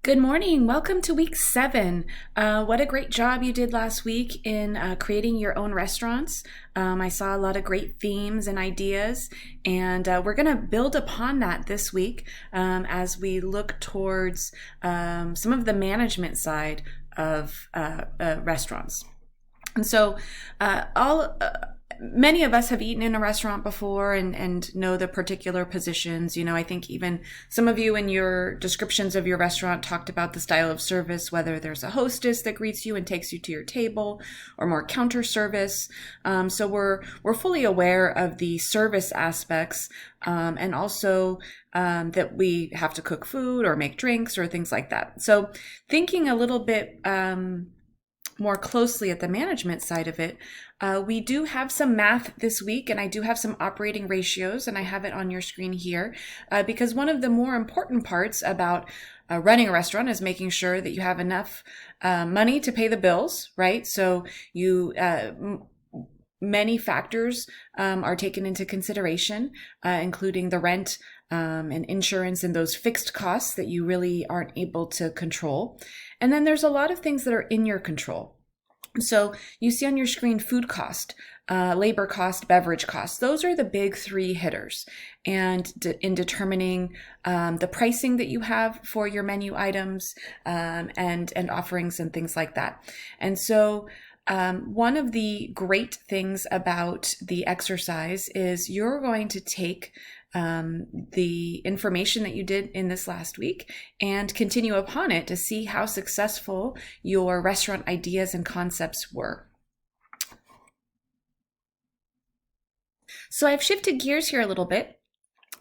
Good morning. Welcome to week 7. What a great job you did last week in creating your own restaurants. I saw a lot of great themes and ideas, and we're going to build upon that this week as we look towards some of the management side of restaurants. And so many of us have eaten in a restaurant before and know the particular positions. I think even some of you in your descriptions of your restaurant talked about the style of service, whether there's a hostess that greets you and takes you to your table or more counter service. So we're fully aware of the service aspects and also that we have to cook food or make drinks or things like that. So thinking a little bit more closely at the management side of it, we do have some math this week, and I do have some operating ratios, and I have it on your screen here because one of the more important parts about running a restaurant is making sure that you have enough money to pay the bills, right? So many factors are taken into consideration, including the rent and insurance and those fixed costs that you really aren't able to control. And then there's a lot of things that are in your control. So you see on your screen food cost, labor cost, beverage cost. Those are the big 3 hitters. And in determining the pricing that you have for your menu items and offerings and things like that. And so one of the great things about the exercise is you're going to take the information that you did in this last week and continue upon it to see how successful your restaurant ideas and concepts were. So I've shifted gears here a little bit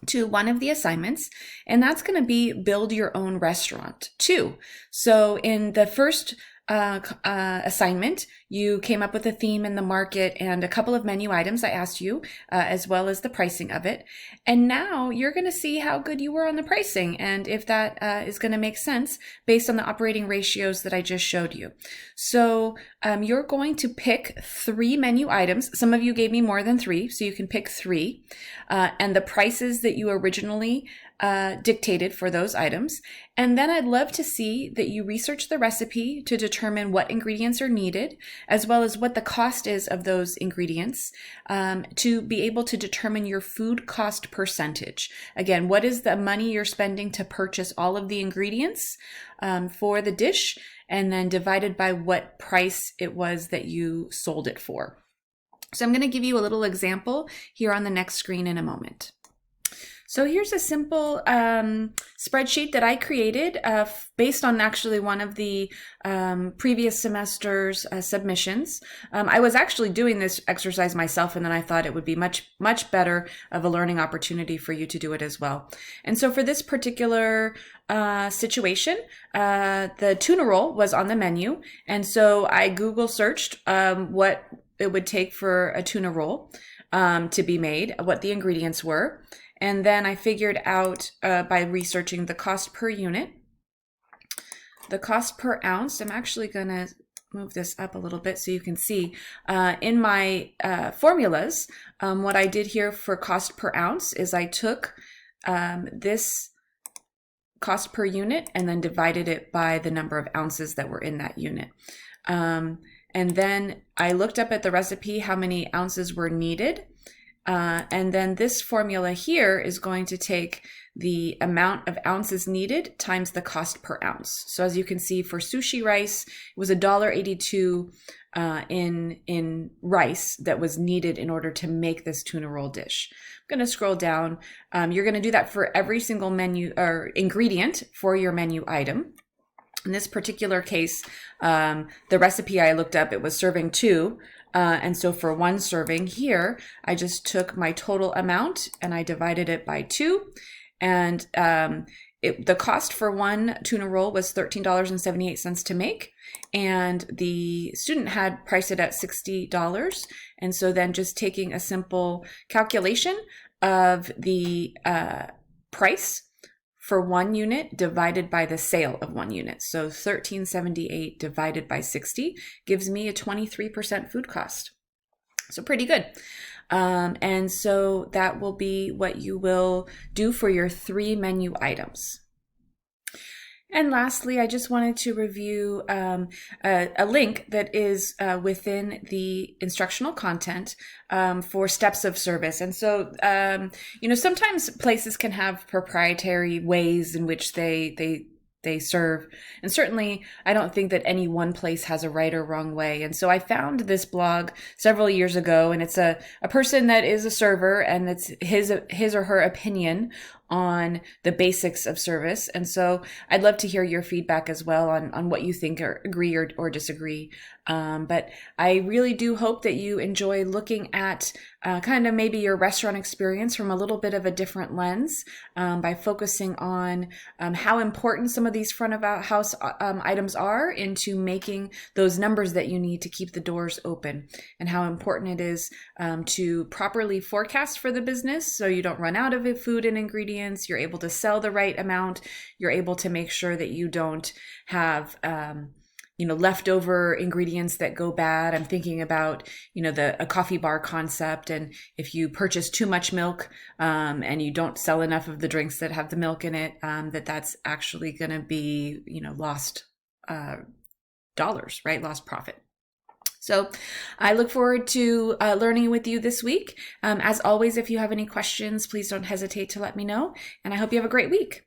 to one of the assignments, and that's going to be build your own restaurant too. So in the first assignment, you came up with a theme in the market and a couple of menu items I asked you, as well as the pricing of it. And now you're going to see how good you were on the pricing and if that is going to make sense based on the operating ratios that I just showed you. So you're going to pick 3 menu items. Some of you gave me more than 3, so you can pick 3. And the prices that you originally dictated for those items. And then I'd love to see that you research the recipe to determine what ingredients are needed, as well as what the cost is of those ingredients, to be able to determine your food cost percentage. Again, what is the money you're spending to purchase all of the ingredients for the dish, and then divided by what price it was that you sold it for. So I'm going to give you a little example here on the next screen in a moment. So here's a simple spreadsheet that I created based on actually one of the previous semester's submissions. I was actually doing this exercise myself, and then I thought it would be much better of a learning opportunity for you to do it as well. And so for this particular situation, the tuna roll was on the menu, and so I Google searched what it would take for a tuna roll to be made, what the ingredients were. And then I figured out by researching the cost per unit, the cost per ounce. I'm actually going to move this up a little bit so you can see in my formulas, what I did here for cost per ounce is I took this cost per unit and then divided it by the number of ounces that were in that unit. And then I looked up at the recipe how many ounces were needed. And then this formula here is going to take the amount of ounces needed times the cost per ounce. So as you can see, for sushi rice, it was $1.82 in rice that was needed in order to make this tuna roll dish. I'm going to scroll down. You're going to do that for every single menu or ingredient for your menu item. In this particular case, the recipe I looked up, it was serving 2. And so for 1 serving here, I just took my total amount and I divided it by 2. And the cost for 1 tuna roll was $13.78 to make. And the student had priced it at $60. And so then just taking a simple calculation of the price for 1 unit divided by the sale of 1 unit. So $13.78 divided by 60 gives me a 23% food cost. So pretty good. And so that will be what you will do for your 3 menu items. And lastly, I just wanted to review a link that is within the instructional content for steps of service. And so, sometimes places can have proprietary ways in which they serve. And certainly, I don't think that any one place has a right or wrong way. And so I found this blog several years ago, and it's a person that is a server, and it's his or her opinion on the basics of service. And so I'd love to hear your feedback as well on what you think or agree or disagree. But I really do hope that you enjoy looking at kind of maybe your restaurant experience from a little bit of a different lens by focusing on how important some of these front of house items are into making those numbers that you need to keep the doors open, and how important it is to properly forecast for the business so you don't run out of food and ingredients. You're able to sell the right amount. You're able to make sure that you don't have leftover ingredients that go bad. I'm thinking about, a coffee bar concept. And if you purchase too much milk and you don't sell enough of the drinks that have the milk in it, that's actually going to be, lost dollars, right? Lost profit. So I look forward to learning with you this week. As always, if you have any questions, please don't hesitate to let me know. And I hope you have a great week.